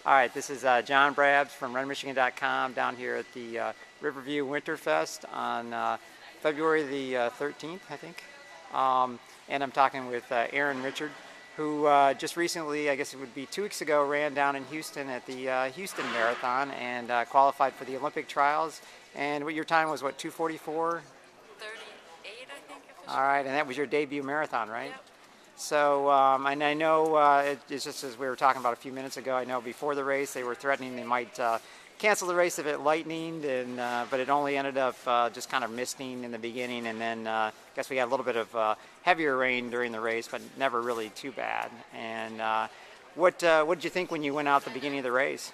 All right, this is John Brabbs from RunMichigan.com down here at the Riverview Winterfest on February the 13th, I think. And I'm talking with Erin Richard, who just recently, I guess it would be 2 weeks ago, ran down in Houston at the Houston Marathon and qualified for the Olympic trials. And what your time was, what, 2:44? 38, I think. All right, and that was your debut marathon, right? Yep. So, and I know it's just as we were talking about a few minutes ago, I know before the race they were threatening they might cancel the race if it lightninged, and but it only ended up just kind of misting in the beginning, and then I guess we got a little bit of heavier rain during the race, but never really too bad. And what did you think when you went out at the beginning of the race?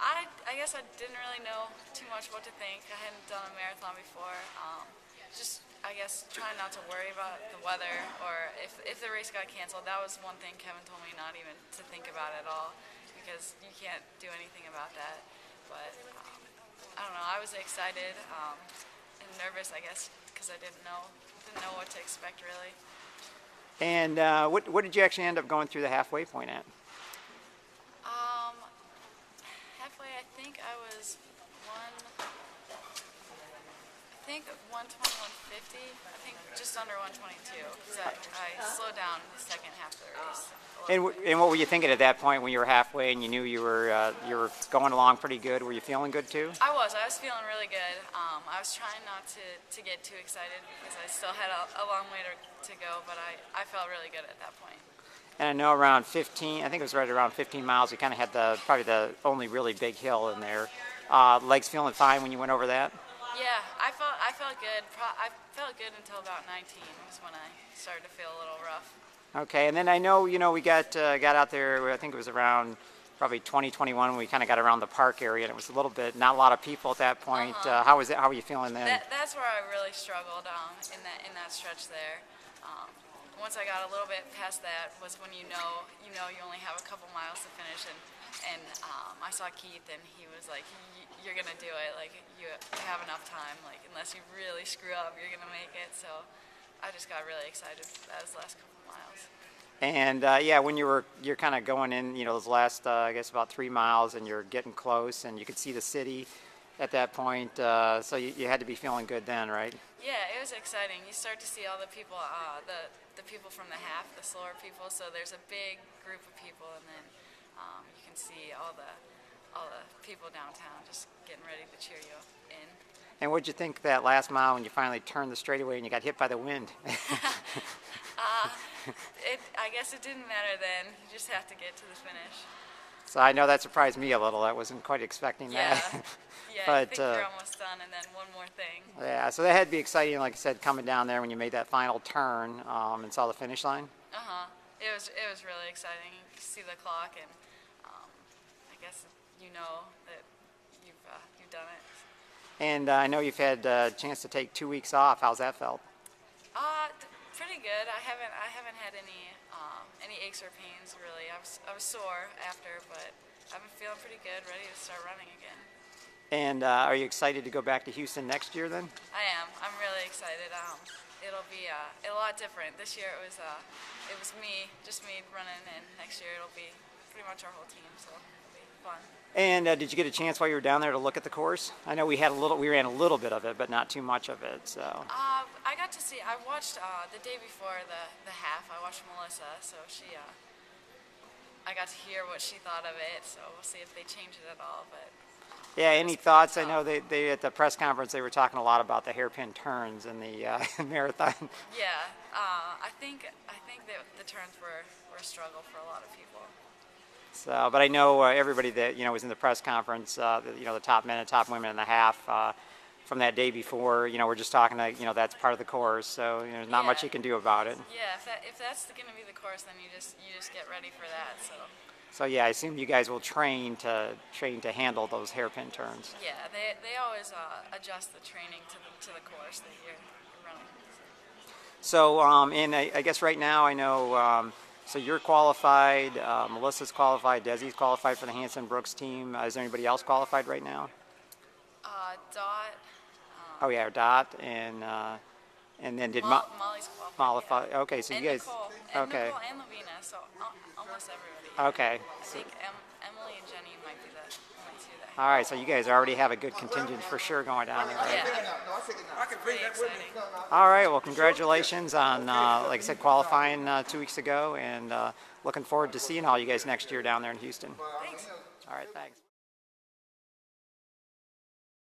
I guess I didn't really know too much what to think. I hadn't done a marathon before. Just, I guess, trying not to worry about the weather or if the race got canceled. That was one thing Kevin told me not even to think about at all, because you can't do anything about that. But I don't know. I was excited and nervous, I guess, because I didn't know what to expect really. And what did you actually end up going through the halfway point at? Halfway, I think I was 120, 150. I think just under 122, because I slowed down in the second half of the race. And what were you thinking at that point when you were halfway and you knew you were going along pretty good? Were you feeling good too? I was feeling really good. I was trying not to get too excited because I still had a long way to go, but I felt really good at that point. And I know around 15, I think it was right around 15 miles, you kind of had probably the only really big hill in there. Legs feeling fine when you went over that? Yeah, I felt good. I felt good until about 19 was when I started to feel a little rough. Okay, and then I know, we got out there, I think it was around probably 2021 when we kind of got around the park area, and it was a little bit, not a lot of people at that point. How was it? How were you feeling then? That's where I really struggled in that stretch there. Once I got a little bit past that was when you know you only have a couple miles to finish, and I saw Keith and he was like, you're gonna do it, like you have enough time, like unless you really screw up you're gonna make it. So I just got really excited for those last couple miles. And yeah, when you're kind of going in, those last I guess about 3 miles, and you're getting close and you could see the city at that point, so you had to be feeling good then, right? Yeah, it was exciting. You start to see all the people, the people from the half, the slower people. So there's a big group of people, and then you can see all the people downtown just getting ready to cheer you in. And what'd you think that last mile when you finally turned the straightaway and you got hit by the wind? I guess it didn't matter then. You just have to get to the finish. So I know that surprised me a little. I wasn't quite expecting that. Yeah, but, I think you're almost done, and then one more thing. Yeah, so that had to be exciting, like I said, coming down there when you made that final turn and saw the finish line. It was really exciting. You see the clock, and I guess you know that you've done it. And I know you've had a chance to take 2 weeks off. How's that felt? Pretty good. I haven't had any aches or pains really. I was sore after, but I've been feeling pretty good, ready to start running again. And are you excited to go back to Houston next year then? I am. I'm really excited. It'll be a lot different. This year it was just me running, and next year it'll be pretty much our whole team, so it'll be fun. And did you get a chance while you were down there to look at the course? I know we ran a little bit of it, but not too much of it. So. I got to see. I watched the day before the half. I watched Melissa, so I got to hear what she thought of it. So we'll see if they change it at all. But yeah, any thoughts? I know they at the press conference they were talking a lot about the hairpin turns in the marathon. Yeah, I think that the turns were a struggle for a lot of people. So, but I know everybody that was in the press conference, the top men and top women in the half from that day before, we're just talking to, that's part of the course. So there's not much you can do about it. Yeah, if that's going to be the course, then you just get ready for that. So yeah, I assume you guys will train to handle those hairpin turns. Yeah, they always adjust the training to the course that you're running. So and I guess right now I know. So you're qualified, Melissa's qualified, Desi's qualified for the Hanson-Brooks team. Is there anybody else qualified right now? Dot. Oh yeah, Dot And then did Molly's qualified. Yeah. Okay, so And you guys. Nicole, Okay. Nicole and Lavina, so almost everybody. Okay. I think Emily and Jenny might be the only two that. All right, so you guys already have a good contingent for sure going down there, right? Yeah. It's pretty exciting. All right, well, congratulations on, like I said, qualifying 2 weeks ago, and looking forward to seeing all you guys next year down there in Houston. Thanks. All right, thanks.